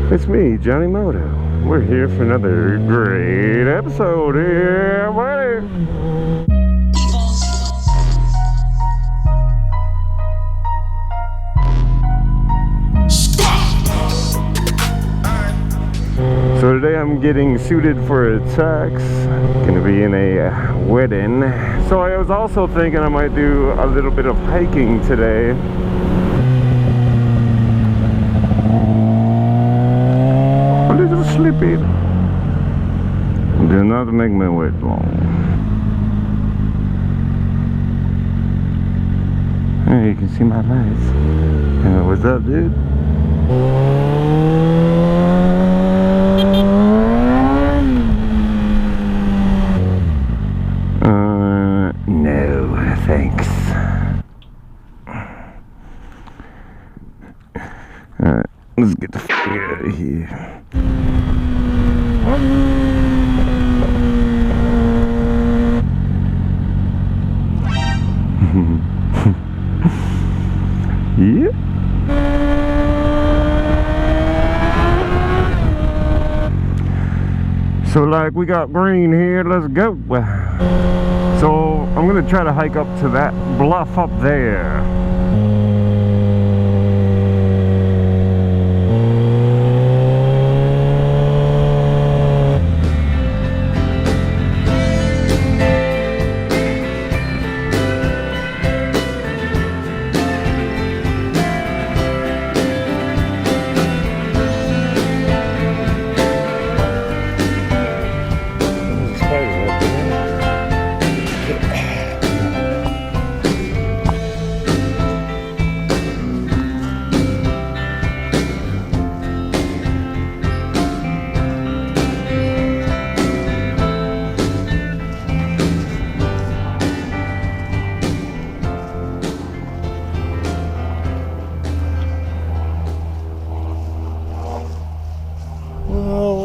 It's me, Jonny Moto. We're here for another great episode here, buddy. So today I'm getting suited for a tux. Gonna be in a wedding. So I was also thinking I might do a little bit of hiking today. A little sleepy. Do not make me wait long. Hey, you can see my lights. What's up, dude? No, thanks. Alright, let's get the fuck out of here. Yeah. So like we got green here, let's go. So I'm gonna try to hike up to that bluff up there.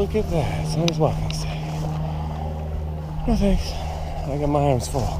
Look at that, somebody's walking stick. No thanks, I got my arms full.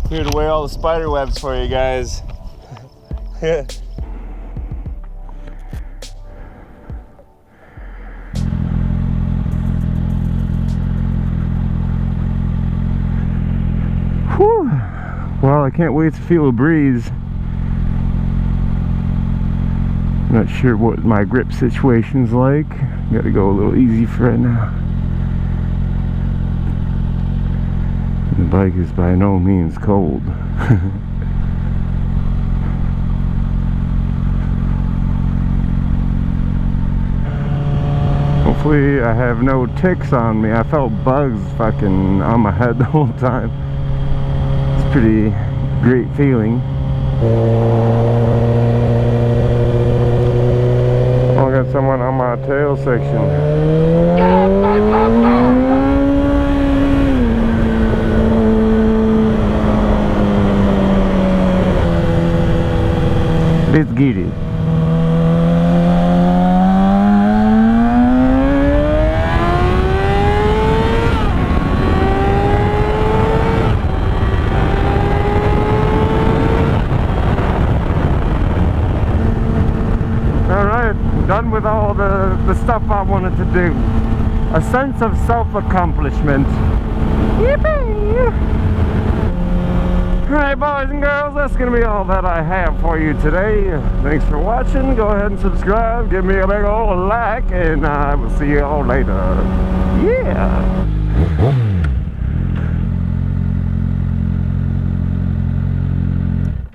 Here to wear all the spider webs for you guys. Yeah. Whew. Well, I can't wait to feel a breeze. I'm not sure what my grip situation's like. Gotta go a little easy for right now. The bike is by no means cold. Hopefully I have no ticks on me. I felt bugs fucking on my head the whole time. It's a pretty great feeling. Oh, I got someone on my tail section. Let's get it. with all the stuff I wanted to do. A sense of self-accomplishment. Yippee! Alright, boys and girls, that's going to be all that I have for you today. Thanks for watching. Go ahead and subscribe. Give me a big old like, and I will see you all later. Yeah!